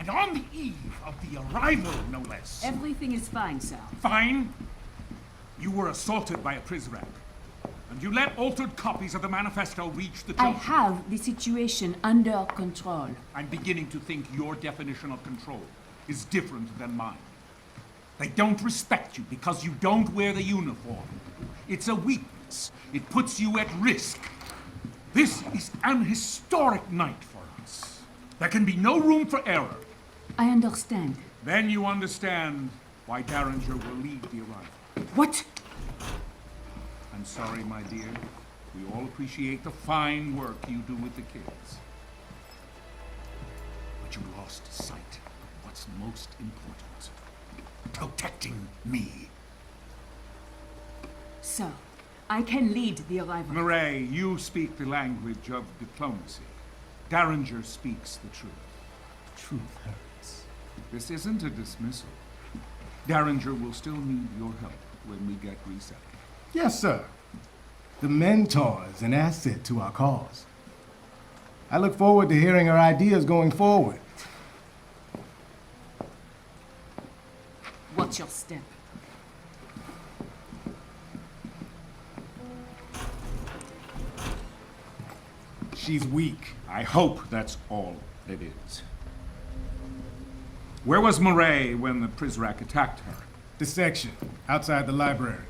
And on the eve of the arrival, no less. Everything is fine, sir. Fine? You were assaulted by a Prizrak. And you let altered copies of the manifesto reach the I children. have the situation under control. I'm beginning to think your definition of control is different than mine. They don't respect you because you don't wear the uniform. It's a weakness. It puts you at risk. This is an historic night for us. There can be no room for error. I understand. Then you understand why Derringer will lead the arrival. What? I'm sorry, my dear. We all appreciate the fine work you do with the kids. But you lost sight of what's most important. Protecting me. So, I can lead the arrival. Murray, you speak the language of diplomacy. Derringer speaks the truth. Truth hurts. This isn't a dismissal. Derringer will still need your help when we get reset. Yes, sir. The mentor is an asset to our cause. I look forward to hearing her ideas going forward. Watch your step. She's weak. I hope that's all it is. Where was Murray when the Prizrak attacked her? The section, outside the library.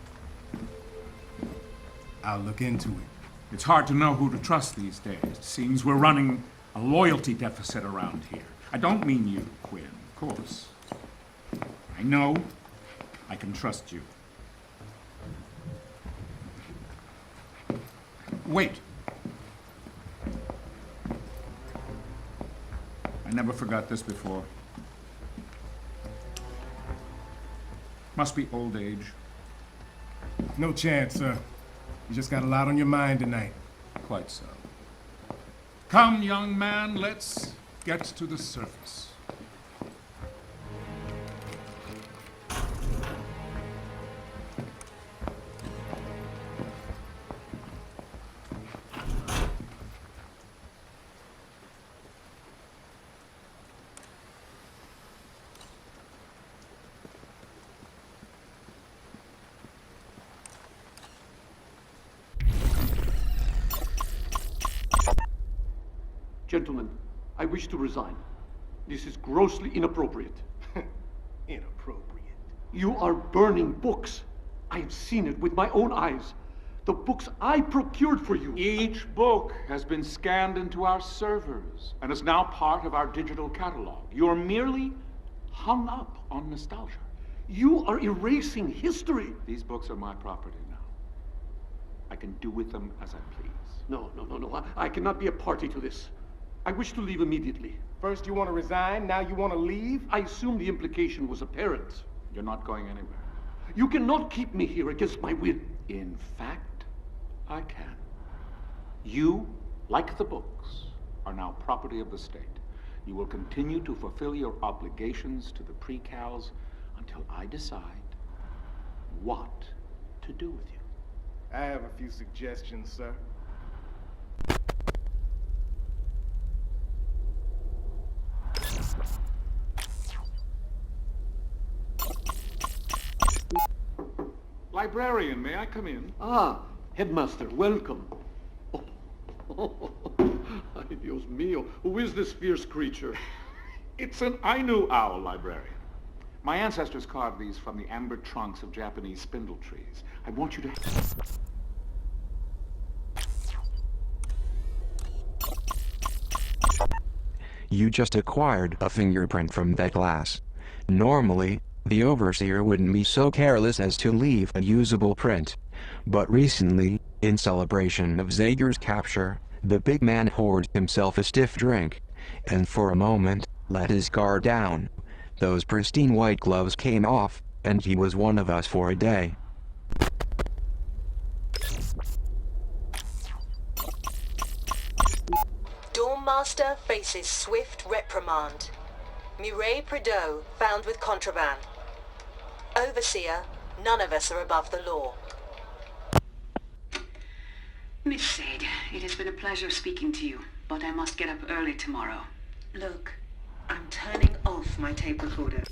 I'll look into it. It's hard to know who to trust these days. It seems we're running a loyalty deficit around here. I don't mean you, Quinn, of course. I know I can trust you. Wait. I never forgot this before. Must be old age. No chance, sir. You just got a lot on your mind tonight. Quite so. Come, young man, let's get to the surface. Gentlemen, I wish to resign. This is grossly inappropriate. Inappropriate. You are burning books. I have seen it with my own eyes. The books I procured for you. Each book has been scanned into our servers and is now part of our digital catalog. You're merely hung up on nostalgia. You are erasing history. These books are my property now. I can do with them as I please. No. I cannot be a party to this. I wish to leave immediately. First you want to resign, now you want to leave? I assume the implication was apparent. You're not going anywhere. You cannot keep me here against my will. In fact, I can. You, like the books, are now property of the state. You will continue to fulfill your obligations to the pre-cals until I decide what to do with you. I have a few suggestions, sir. Librarian, may I come in? Ah, Headmaster, welcome. Ay, Dios mío, who is this fierce creature? It's an Ainu owl, librarian. My ancestors carved these from the amber trunks of Japanese spindle trees. I want you to... You just acquired a fingerprint from that glass. Normally, the overseer wouldn't be so careless as to leave a usable print. But recently, in celebration of Zager's capture, the big man poured himself a stiff drink, and for a moment, let his guard down. Those pristine white gloves came off, and he was one of us for a day. Dormmaster faces swift reprimand. Murray Prideaux found with contraband. Overseer, none of us are above the law. Miss Sade, it has been a pleasure speaking to you, but I must get up early tomorrow. Look, I'm turning off my tape recorder.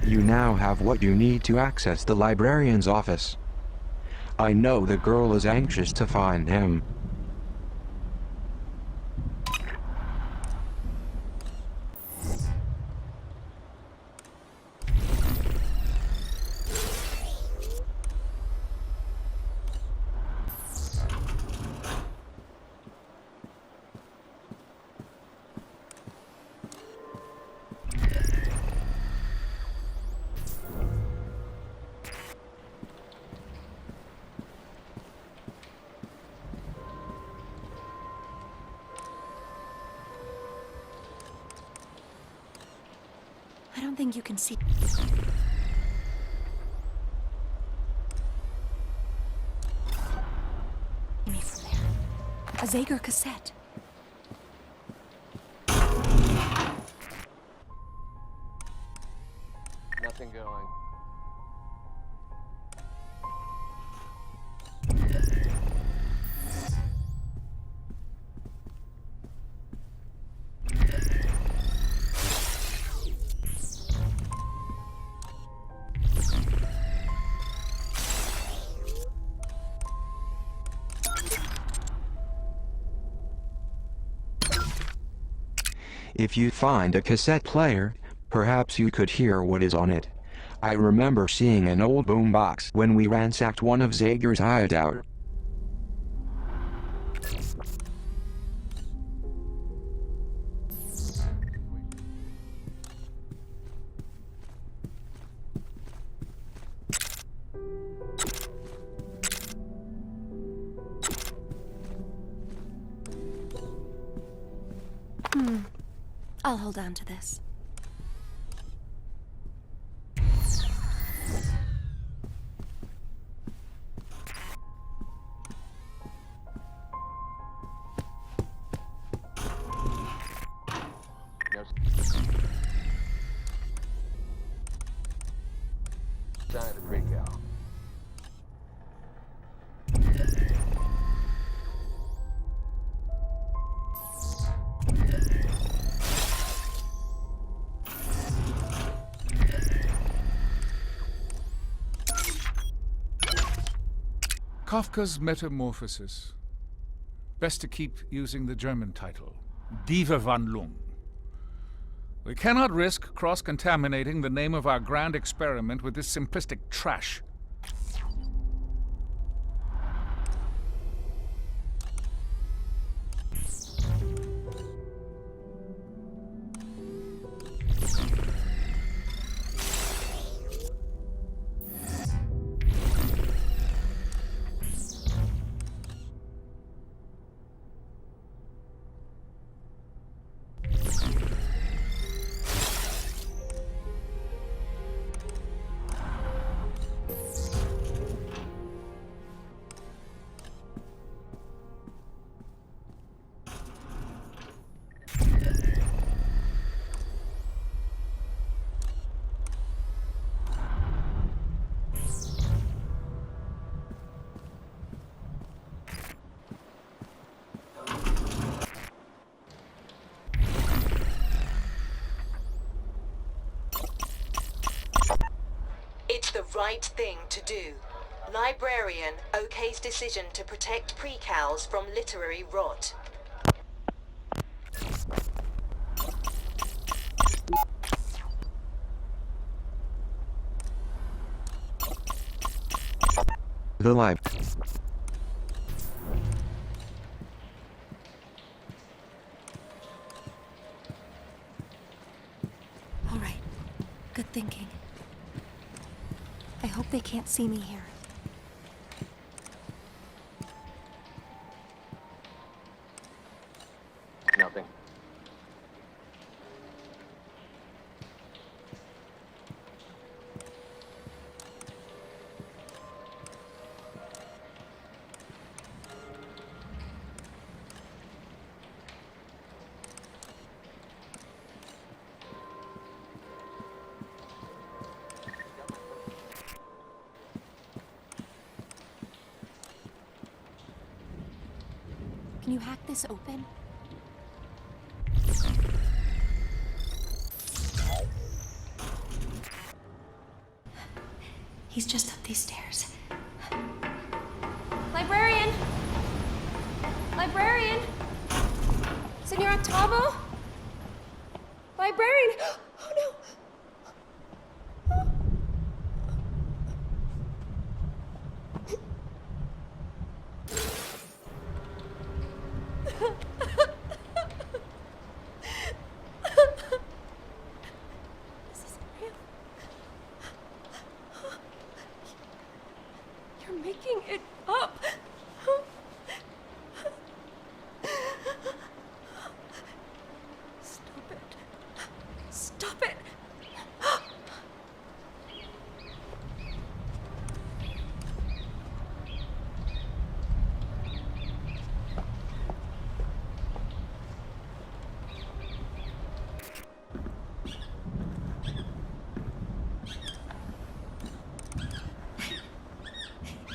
You now have what you need to access the librarian's office. I know the girl is anxious to find him. I don't think you can see me from there. A Zager cassette. Nothing going. If you find a cassette player, perhaps you could hear what is on it. I remember seeing an old boombox when we ransacked one of Zager's hideout. I'll hold on to this. No sign of the pre-cal. Kafka's Metamorphosis. Best to keep using the German title, Die Verwandlung. We cannot risk cross-contaminating the name of our grand experiment with this simplistic trash. It's the right thing to do. Librarian OK's decision to protect pre-cals from literary rot. The lib. All right. Good thinking. I hope they can't see me here. Nothing. Can you hack this open? He's just up these stairs. Librarian! Librarian! Senor Octavo? Librarian! Oh no! This isn't real. You're making it up. Stop it. Stop it.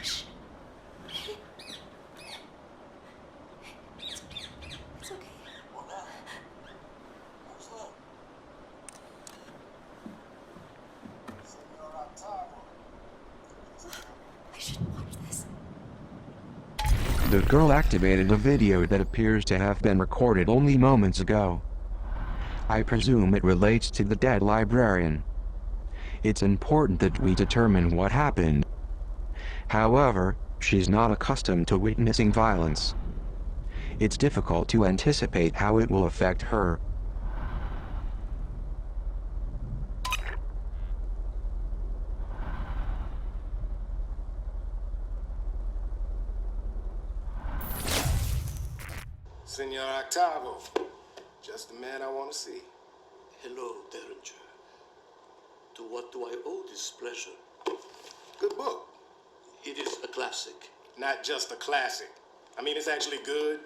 Shh. It's okay. I shouldn't watch this. The girl activated a video that appears to have been recorded only moments ago. I presume it relates to the dead librarian. It's important that we determine what happened. However, she's not accustomed to witnessing violence. It's difficult to anticipate how it will affect her. Senor Octavo, just the man I want to see. Hello, Derringer. To what do I owe this pleasure? Good book. It is a classic. Not just a classic. I mean, it's actually good.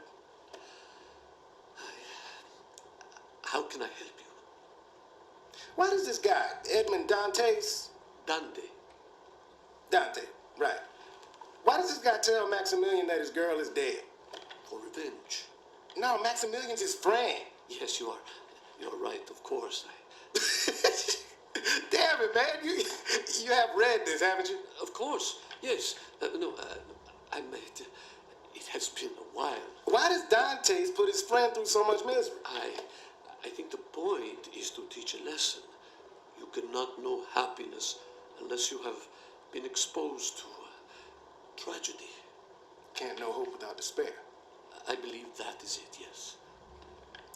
How can I help you? Why does this guy, Edmond Dantes? Dante. Dante, right. Why does this guy tell Maximilian that his girl is dead? For revenge. No, Maximilian's his friend. Yes, you are. You're right, of course. Damn it, man. You have read this, haven't you? Of course, yes. I meant it has been a while. Why does Dantes put his friend through so much misery? I think the point is to teach a lesson. You cannot know happiness unless you have been exposed to tragedy. Can't know hope without despair. I believe that is it, yes.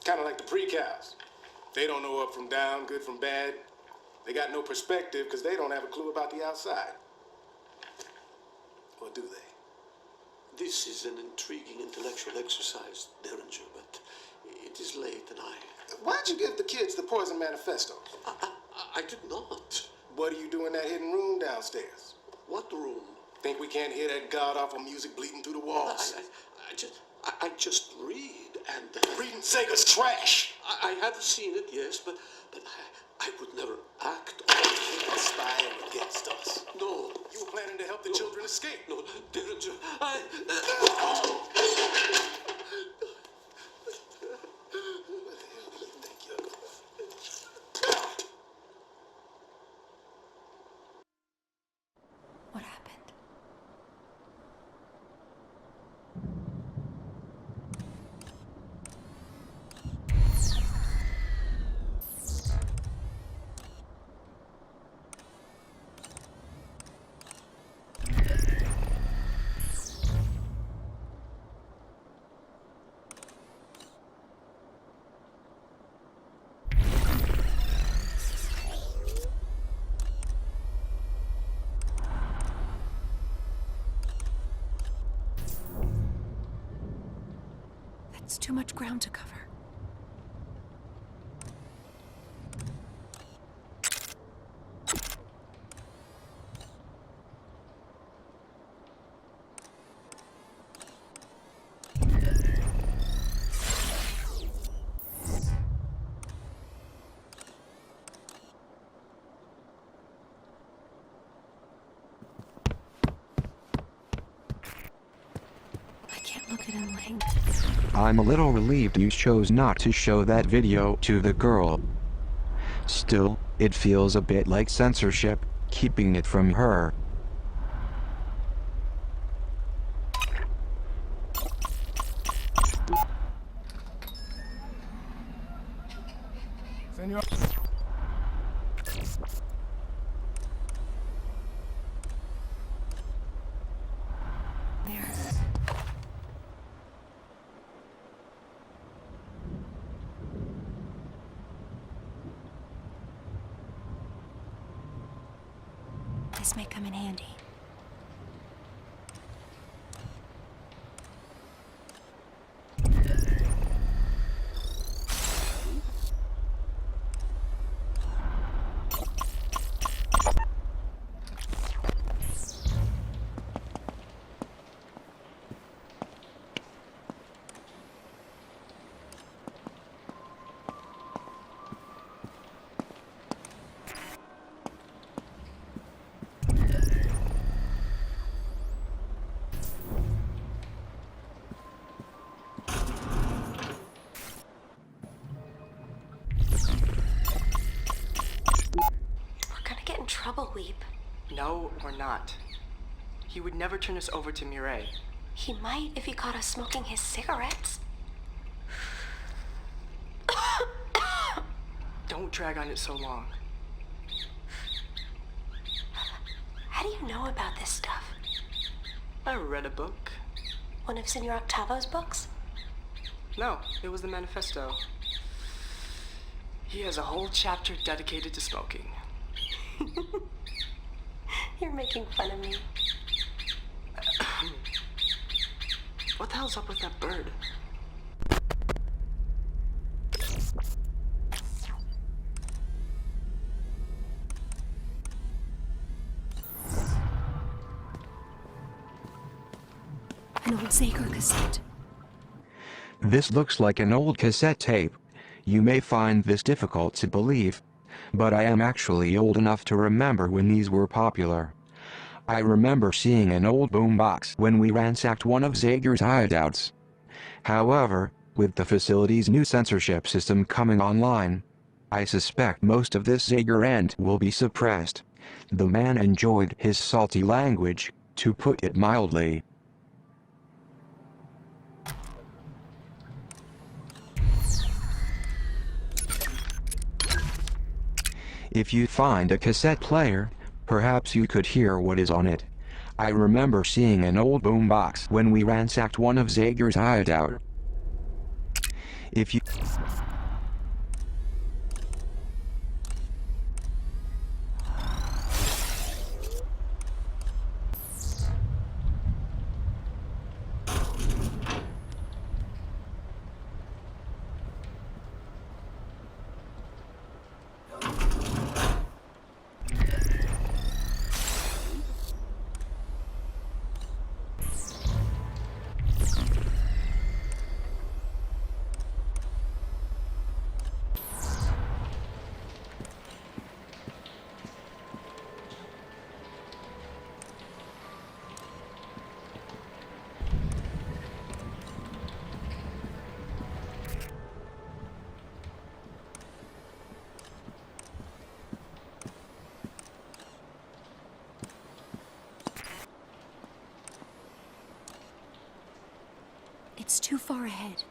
Kind of like the pre-cows. They don't know up from down, good from bad. They got no perspective because they don't have a clue about the outside. Or do they? This is an intriguing intellectual exercise, Derringer, but it is late and Why'd you give the kids the Poison Manifesto? I did not. What do you do in that hidden room downstairs? What room? Think we can't hear that god-awful music bleeding through the walls? I just read and... Reading Sega's trash! I have seen it, yes, but I would never act on it. Spying against us. No. You were planning to help the children escape. No, Derringer, What happened? It's too much ground to cover. Look at him laying. I'm a little relieved you chose not to show that video to the girl. Still, it feels a bit like censorship, keeping it from her. Senor. This may come in handy. Trouble, Weep. No, we're not. He would never turn us over to Mireille. He might if he caught us smoking his cigarettes. Don't drag on it so long. How do you know about this stuff? I read a book. One of Senor Octavo's books? No, it was the manifesto. He has a whole chapter dedicated to smoking. You're making fun of me. What the hell's up with that bird? An old Zager cassette. This looks like an old cassette tape. You may find this difficult to believe, but I am actually old enough to remember when these were popular. I remember seeing an old boombox when we ransacked one of Zager's hideouts. However, with the facility's new censorship system coming online, I suspect most of this Zager end will be suppressed. The man enjoyed his salty language, to put it mildly. If you find a cassette player, perhaps you could hear what is on it. I remember seeing an old boombox when we ransacked one of Zager's hideout. If you... It's too far ahead.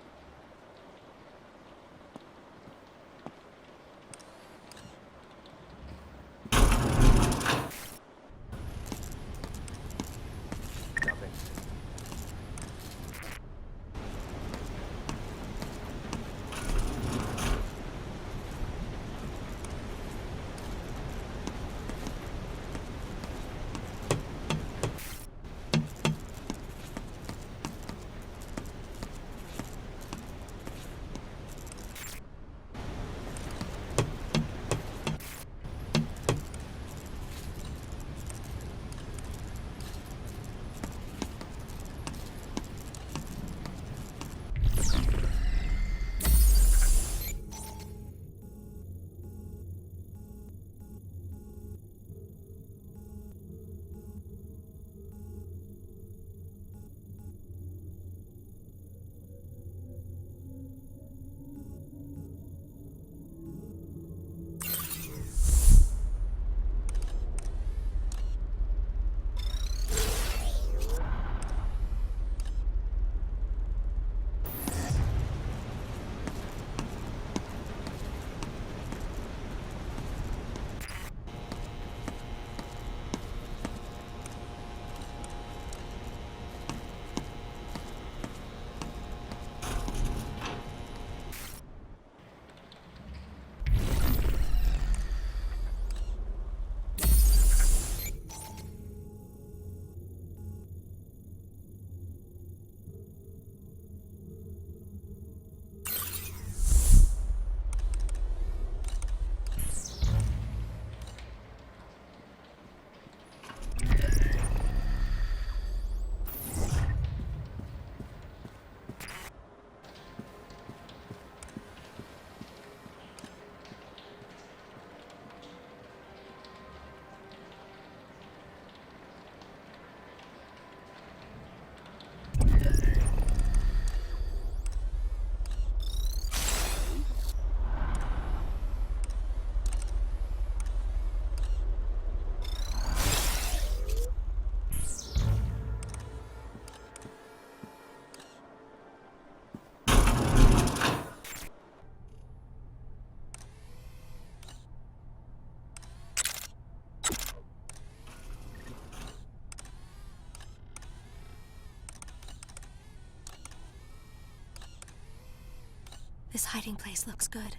This hiding place looks good.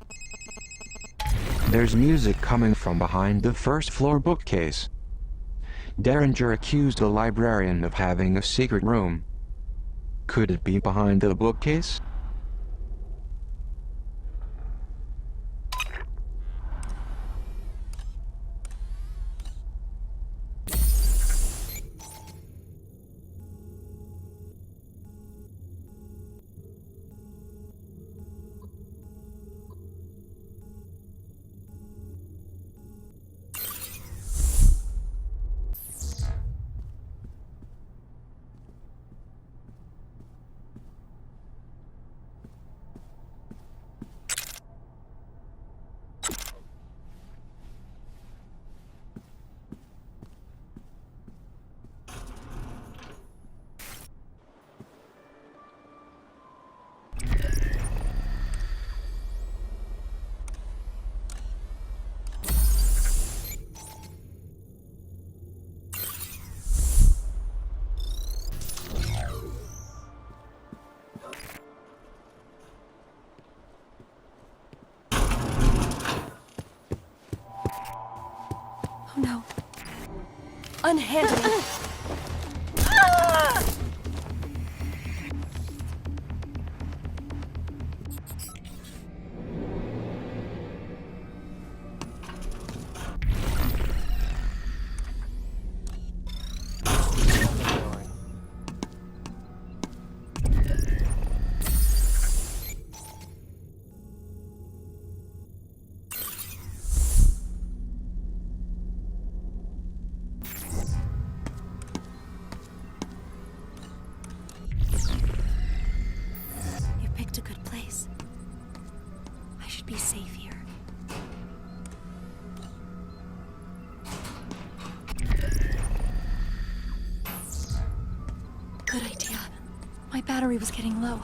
There's music coming from behind the first floor bookcase. Derringer accused the librarian of having a secret room. Could it be behind the bookcase? Oh no. Unhandle me. You picked a good place. I should be safe here. Good idea. My battery was getting low.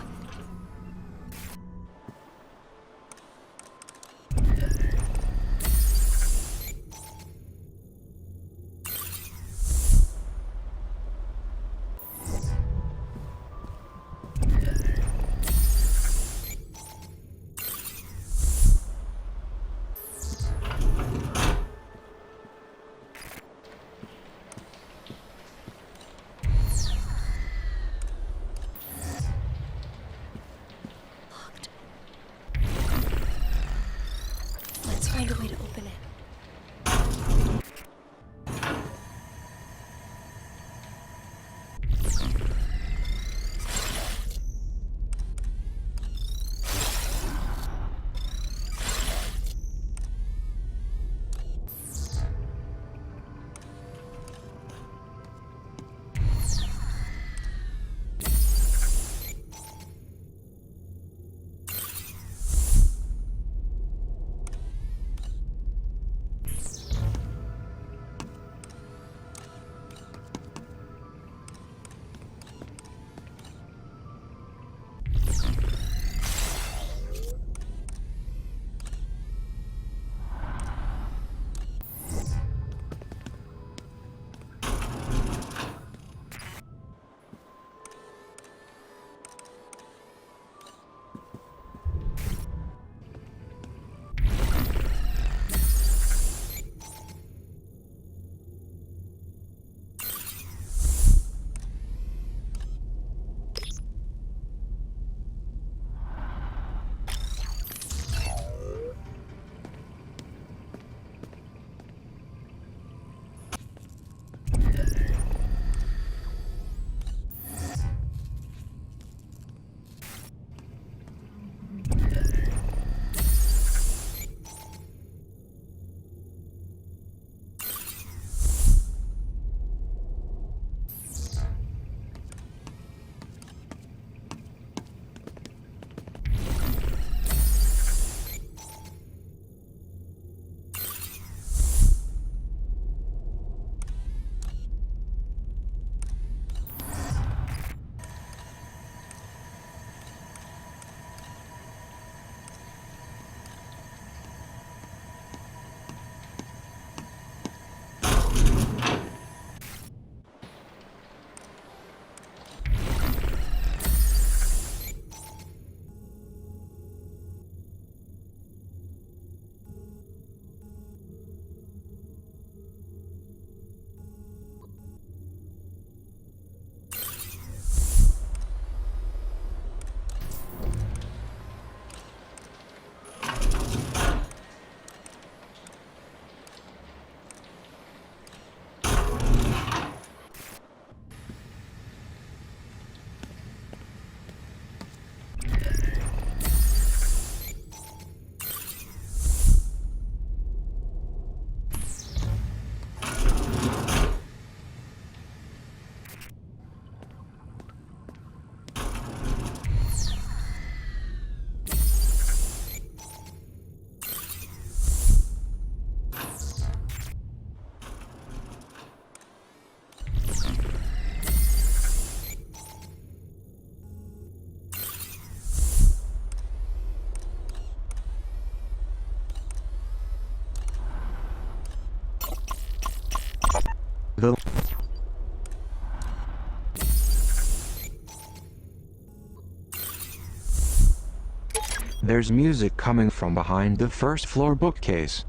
There's music coming from behind the first floor bookcase.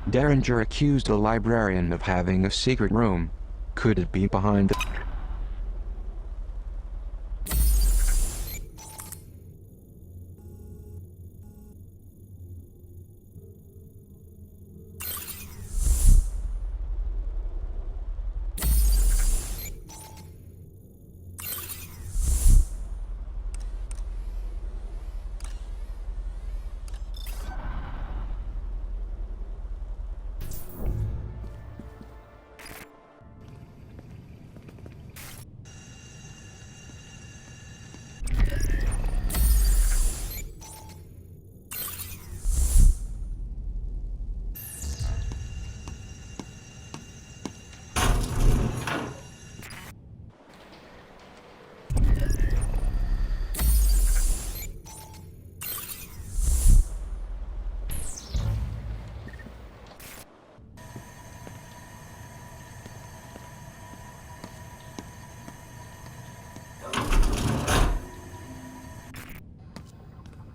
Derringer accused the librarian of having a secret room. Could it be behind the...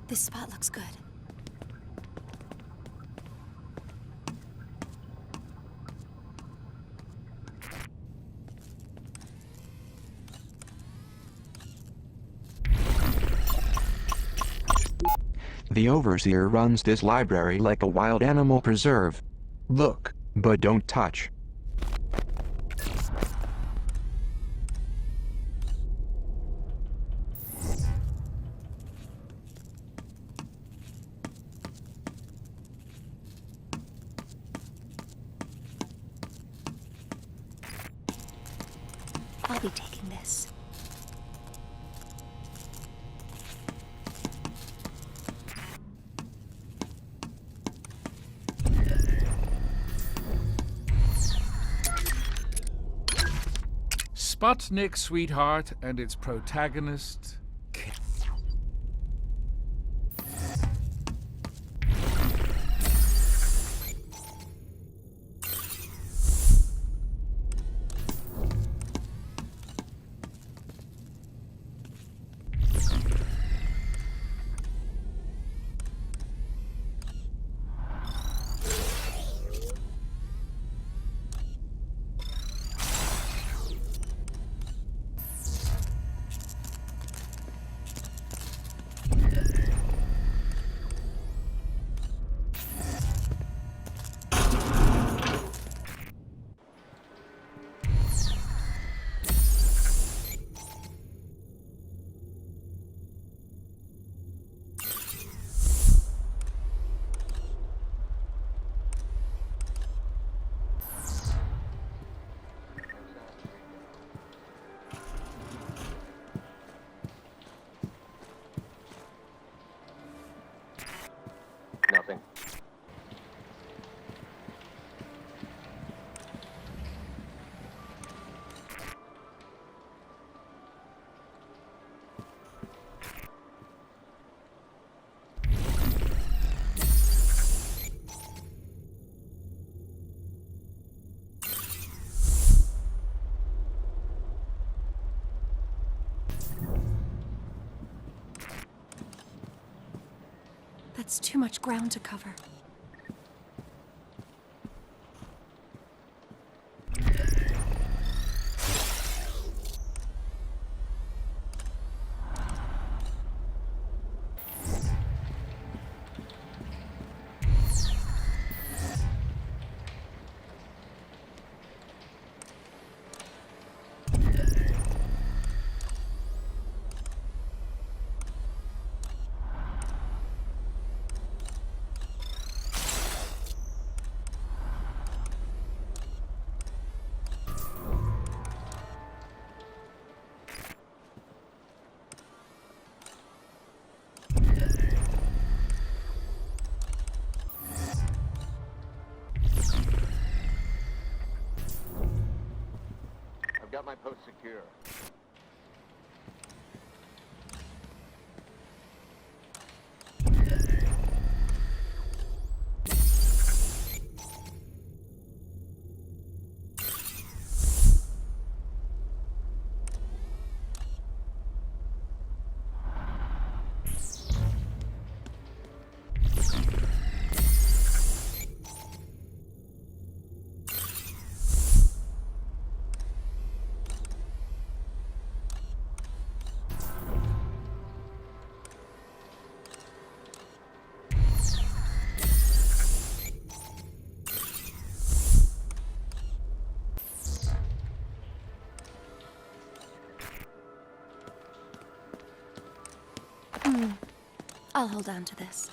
This spot looks good. The overseer runs this library like a wild animal preserve. Look, but don't touch. I'll be taking this. Sputnik, Sweetheart, and its protagonist... Nothing. That's too much ground to cover. Got my post secure. I'll hold on to this.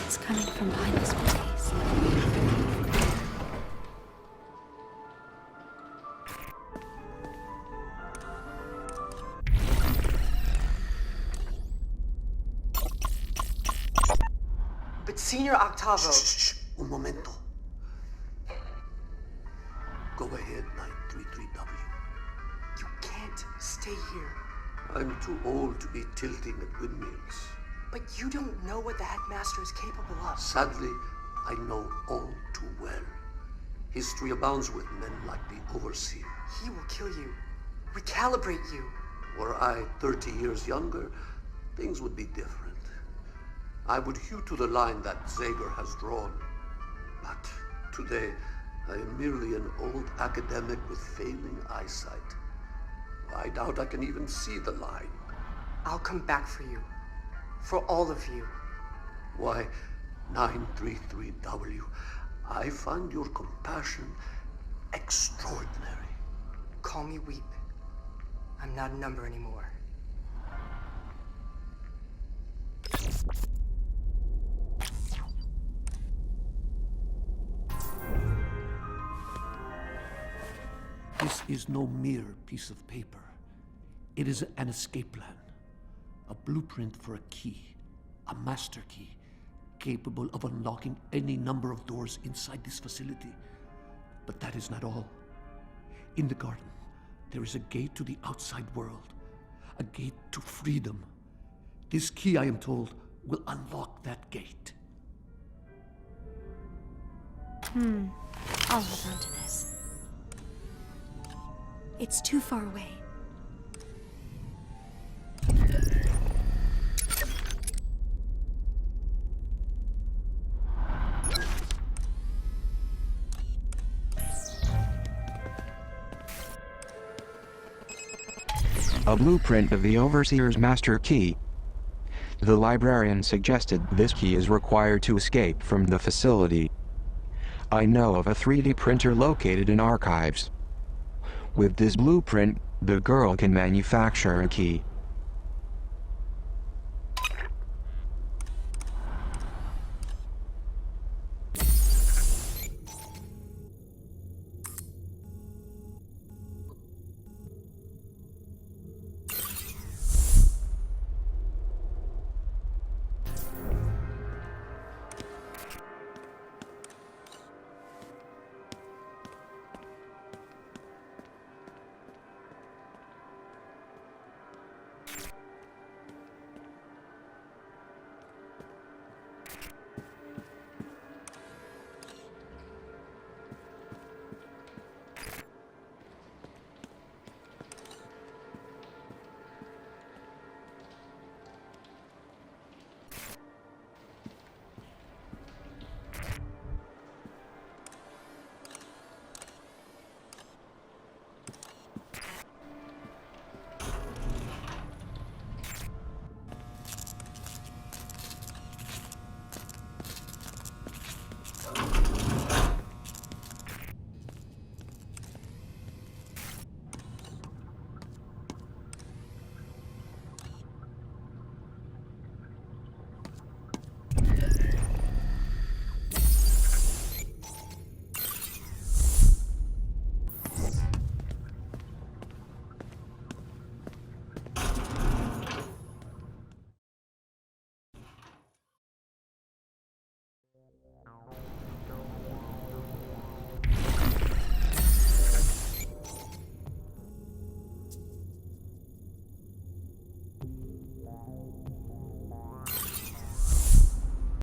It's coming from behind this bookcase. But Senior Octavo... Shh. Un momento. Go ahead, 933W. You can't stay here. I'm too old to be tilting at windmills. But you don't know what the headmaster is capable of. Sadly, I know all too well. History abounds with men like the Overseer. He will kill you. Recalibrate you. Were I 30 years younger, things would be different. I would hew to the line that Zager has drawn. But today, I am merely an old academic with failing eyesight. I doubt I can even see the line. I'll come back for you. For all of you. Why, 933W, I find your compassion extraordinary. Call me Weep. I'm not a number anymore. This is no mere piece of paper. It is an escape plan. A blueprint for a key. A master key. Capable of unlocking any number of doors inside this facility. But that is not all. In the garden, there is a gate to the outside world. A gate to freedom. This key, I am told, will unlock that gate. I'll hold on to this. It's too far away. A blueprint of the Overseer's master key. The librarian suggested this key is required to escape from the facility. I know of a 3D printer located in archives. With this blueprint, the girl can manufacture a key.